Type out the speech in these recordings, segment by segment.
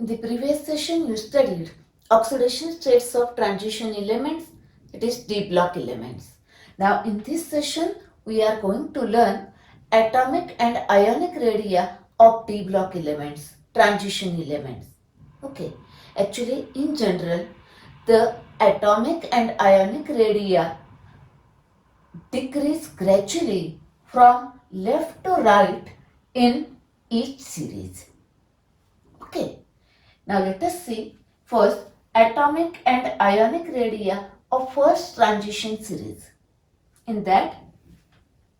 In the previous session, you studied oxidation states of transition elements, it is d block elements. Now, in this session, we are going to learn atomic and ionic radii of d block elements, transition elements. Okay, actually, in general, the atomic and ionic radii decrease gradually from left to right in each series. Okay. Now let us see first atomic and ionic radii of first transition series. In that,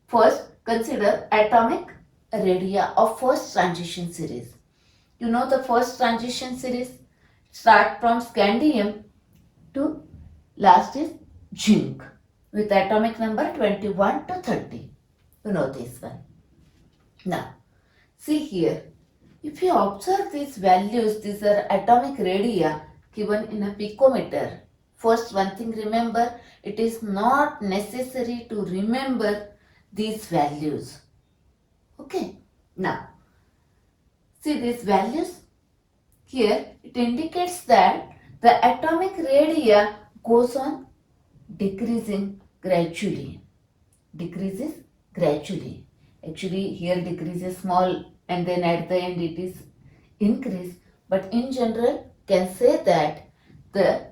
first consider atomic radii of first transition series. You know the first transition series start from scandium to last is zinc with atomic number 21 to 30. You know this one. Now, see here. If you observe these values, these are atomic radii given in a picometer. First, one thing remember, it is not necessary to remember these values. Okay. Now, see these values. Here, it indicates that the atomic radii goes on decreasing gradually. Decreases gradually. Actually, here decreases small and then at the end it is increase, but in general can say that the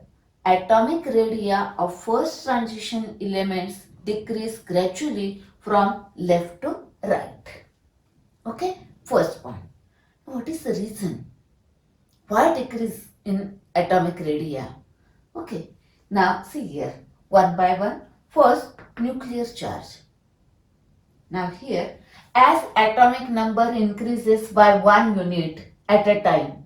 atomic radii of first transition elements decrease gradually from left to right. Okay, first point. What is the reason? Why decrease in atomic radii? Okay, now see here one by one. First, nuclear charge. Now here, as atomic number increases by 1 unit at a time,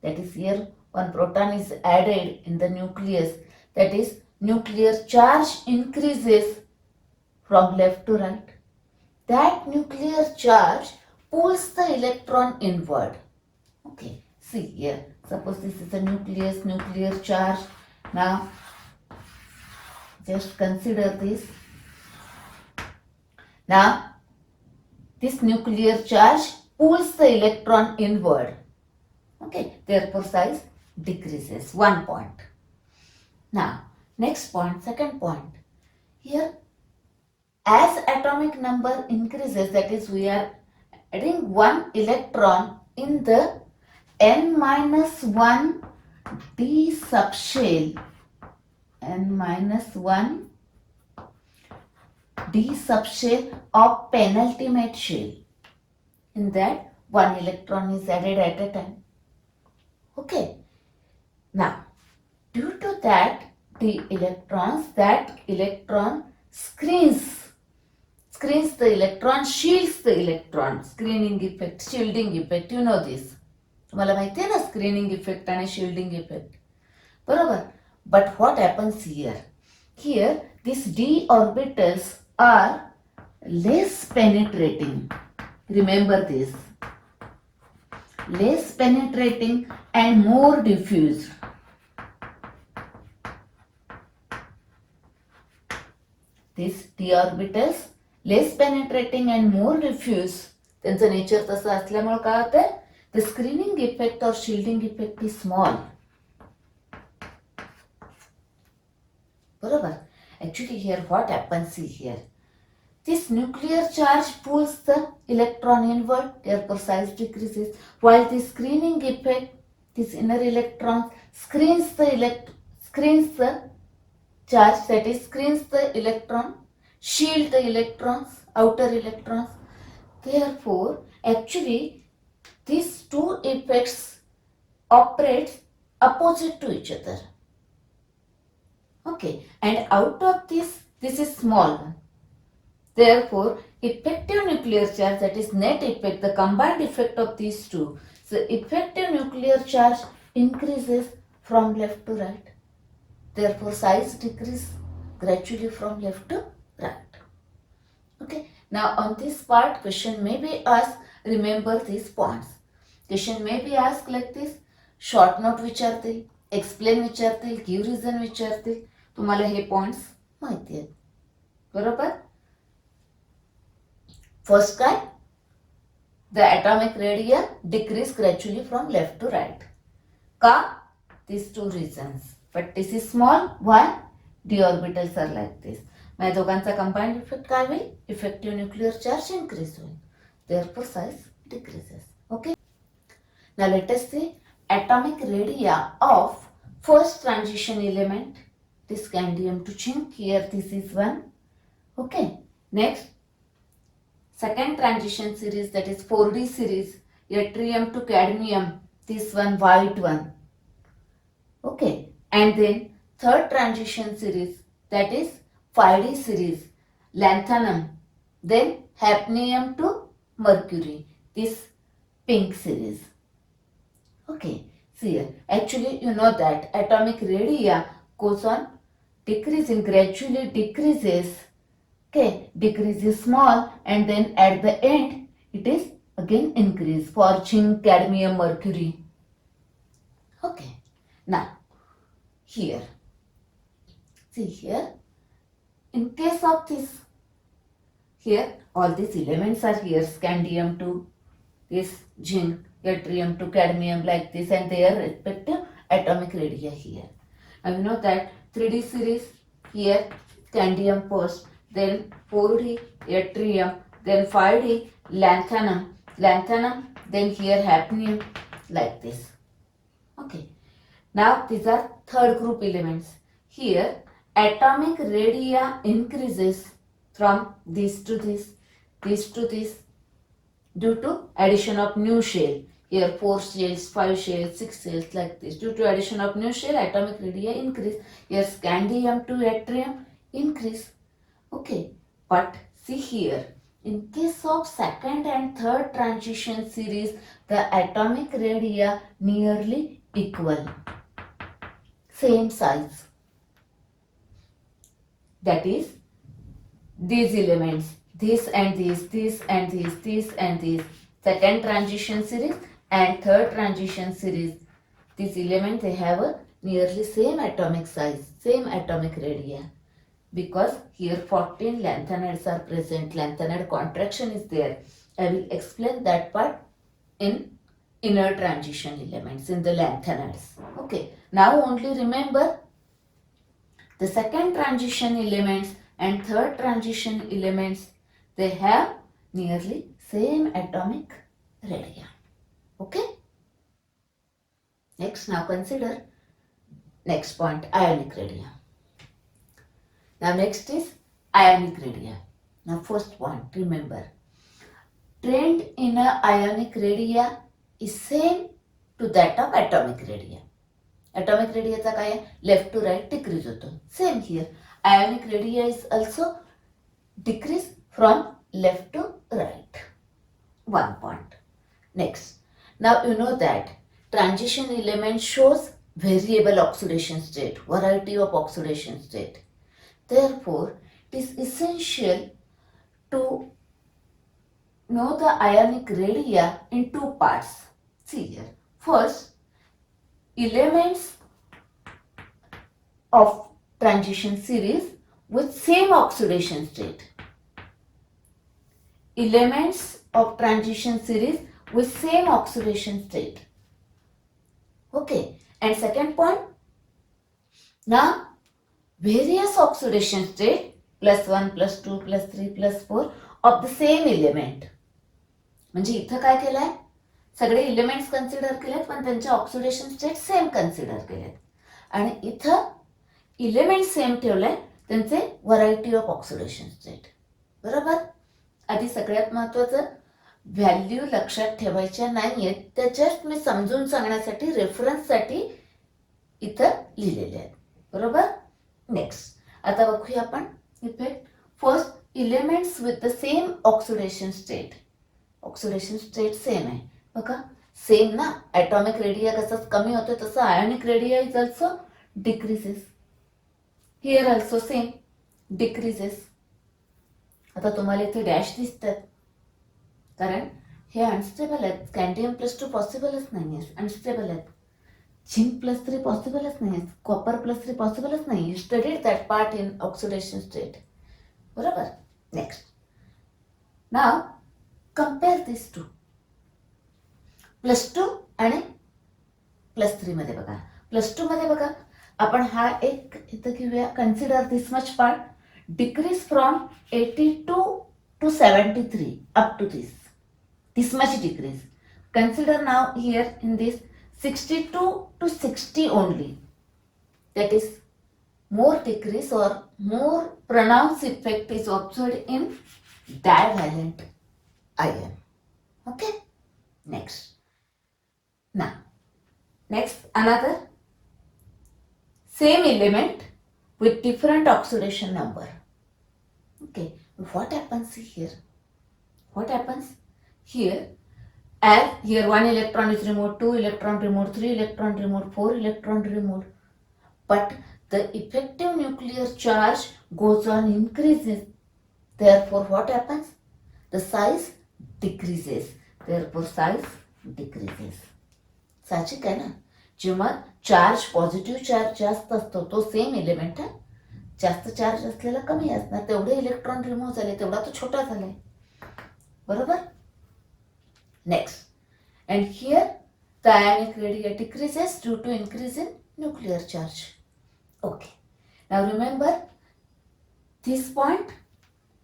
that is here one proton is added in the nucleus, that is nuclear charge increases from left to right. That nuclear charge pulls the electron inward. Okay, see here, suppose this is a nucleus, nuclear charge. Now, just consider this. Now, this nuclear charge pulls the electron inward. Okay, therefore size decreases. 1 point. Now, next point, second point. Here, as atomic number increases, that is we are adding 1 electron in the n-1 d subshell, n-1 d subshell of penultimate shell. In that, 1 electron is added at a time. Okay. Now, due to that electron screens the electron, shields the electron. Screening effect, shielding effect, you know this. तुम्हाला माहिती आहे ना screening effect आणि shielding effect, बरोबर. But what happens here? Here, these d orbitals are less penetrating. Remember this. Less penetrating and more diffused. These d orbitals less penetrating and more diffuse. त्यांचं nature तसं असल्यामुळे काय होतं? The screening effect or shielding effect is small. बरोबर. Actually here what happens, see here. This nuclear charge pulls the electron inward, therefore size decreases, while the screening effect, this inner electron screens the charge, that is screens the electron, shield the electrons, outer electrons. Therefore, actually these two effects operate opposite to each other. Okay, and out of this is small one. Therefore, effective nuclear charge, that is net effect, the combined effect of these two, so effective nuclear charge increases from left to right. Therefore, size decrease gradually from left to right. Okay, now on this part, question may be asked, remember these points. Question may be asked like this, short note विचारतील, explain विचारतील, give reason विचारतील. तुम्हाला हे points माहिती आहेत, बरोबर. First काय? The atomic radii decrease gradually from left to right. Ka? These two reasons. But this is small. Why? D orbitals are like this. मग दोघांचा combined effect काय होईल? इफेक्टिव्ह न्यूक्लिअर चार्ज इन्क्रीज होईल. Therefore size decreases. Okay. Now let us see atomic radii of first transition element. This scandium to zinc. Here this is one. Okay. Next, second transition series, that is 4D series, yttrium to cadmium. This one white one. Okay. And then third transition series, that is 5D series, lanthanum. Then hafnium to mercury. This pink series. Okay, see here. Actually, you know that atomic radii goes on decreasing, gradually decreases. Okay, decreases small, and then at the end it is again increase for zinc, cadmium, mercury. Okay, now here, see here. In case of this, here all these elements are here, scandium to this zinc, yttrium to cadmium, like this, and their respective atomic radii here. And you know that 3D series, here scandium first, then 4D yttrium, then 5D lanthanum, then here hafnium, like this. Okay. Now these are third group elements. Here atomic radii increases from this to this to this due to addition of new shell. Here 4 shells, 5 shells, 6 shells, like this. Due to addition of new shell, atomic radii increase. Here scandium to yttrium increase. Okay, but see here, in case of second and third transition series, the atomic radii nearly equal, same size. That is, these elements, this and this, this and this, this and this, second transition series and third transition series, these elements, they have a nearly same atomic size, same atomic radii. Because here 14 lanthanides are present, lanthanide contraction is there. I will explain that part in inner transition elements, in the lanthanides. Okay, now only remember the second transition elements and third transition elements, they have nearly same atomic radii. Okay. Next, now consider next point, ionic radii. Now next is ionic radii. Now first point, remember, trend in a ionic radii is same to that of atomic radii. Atomic radii चा काय left to right decrease होतो. Same here. Ionic radii is also decrease from left to right. One point. Next. Now you know that transition element shows variable oxidation state, variety of oxidation state. Therefore, it is essential to know the ionic radii in two parts. See here. First, elements of transition series with same oxidation state. Elements of transition series with same oxidation state. Okay. And second point, now various oxidation state +1, +2, +3, +4 of the same element. म्हणजे इथं काय केलंय, सगळे elements consider केलेत पण त्यांचे oxidation state same consider केलेत. आणि इथं एलिमेंट सेम ठेवलंय, त्यांचे व्हरायटी ऑफ ऑक्सिडेशन स्टेट. बरोबर. आधी सगळ्यात महत्वाचं व्हॅल्यू लक्षात ठेवायच्या नाहीयेत, त्या जस्ट मी समजून सांगण्यासाठी रेफरन्ससाठी इथं लिहिलेले आहेत. बरोबर. नेक्स्ट, आता बघूया आपण effect. First, elements with the same oxidation state. Oxidation state same आहे बघा, सेम ना. ॲटॉमिक रेडिया कसं कमी होतं तसं ionic radii is also decreases. Here also same decreases. आता तुम्हाला इथे डॅश दिसतात कारण हे अनस्टेबल आहेत. स्कॅन्डियम +2 पॉसिबलच नाही आहे, अनस्टेबल आहेत. झिंक +3 पॉसिबलच नाही आहे, कॉपर +3 पॉसिबलच नाही. You studied that part in oxidation state. बरोबर. Next, now compare these two, +2 आणि +3 मध्ये बघा, +2 मध्ये बघा, आपण हा एक इथं घेऊया, consider this much part, decrease from 82 to 73 up to this much decrease. Consider now here in this 62 to 60 only, that is more decrease or more pronounced effect is observed in divalent ion. Okay, next. Now, next another same element with different oxidation number. Okay, what happens here? What happens here? As here 1 electron is removed, 2 electron removed, 3 electron removed, 4 electron removed, but the effective nuclear charge goes on increases. Therefore, what happens? The size decreases. Therefore, size decreases. साहजिक आहे ना, जेव्हा charge positive charge जास्त असतो तो same element आहे, जास्त charge असलेला कमी असणार, तेवढे इलेक्ट्रॉन रिमूव्ह झाले तेवढा तो छोटा झालाय, बरोबर. Next, and here the ionic radii decreases due to increase in nuclear charge. Okay, now remember this point,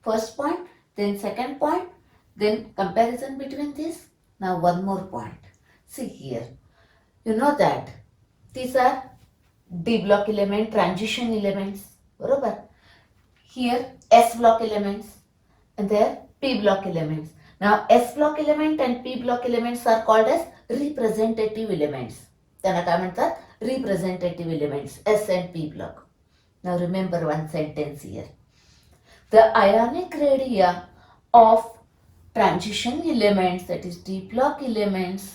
first point, then second point, then comparison between this. Now one more point. See here, you know that these are D block element, transition elements, बरोबर. Here S block elements and there P block elements. Now S block element and P block elements are called as representative elements. त्यांना काय म्हणतात? Representative elements, S and P block. Now remember one sentence here. The ionic radii of transition elements, that is D block elements,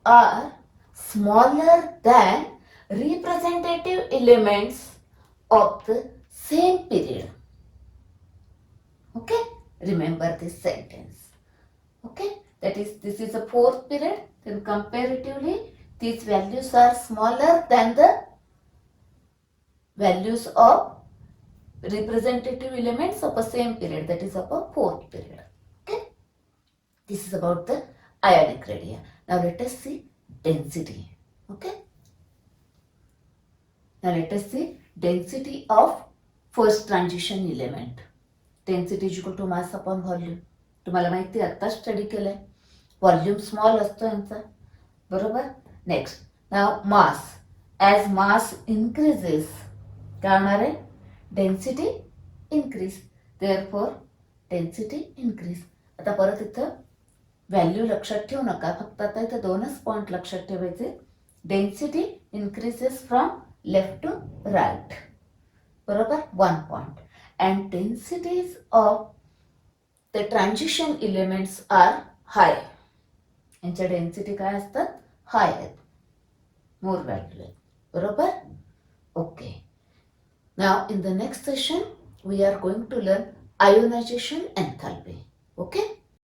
are smaller than representative elements of the same period. Okay, remember this sentence. Okay, that is, this is a fourth period, then comparatively these values are smaller than the values of representative elements of a same period, that is of a fourth period. Okay, this is about the ionic radii. Now let us see density. Okay, now let us see density of first transition element. Density is equal to mass upon volume. तुम्हाला माहिती आहे, आता study केलंय, volume small असतो यांचा, बरोबर. Next, नाव मास, as मास increases काय होणार आहे? Density increase, therefore density increase. आता परत इथं व्हॅल्यू लक्षात ठेवू नका, फक्त आता इथं दोनच पॉईंट लक्षात ठेवायचे. Density increases from left to right, बरोबर, 1 point. And densities of the transition elements are high. यांच्या डेन्सिटी काय असतात? हाय आहेत, मोर व्हॅल्यू आहेत, बरोबर. Okay, now in the next session we are going to learn ionization enthalpy. Okay.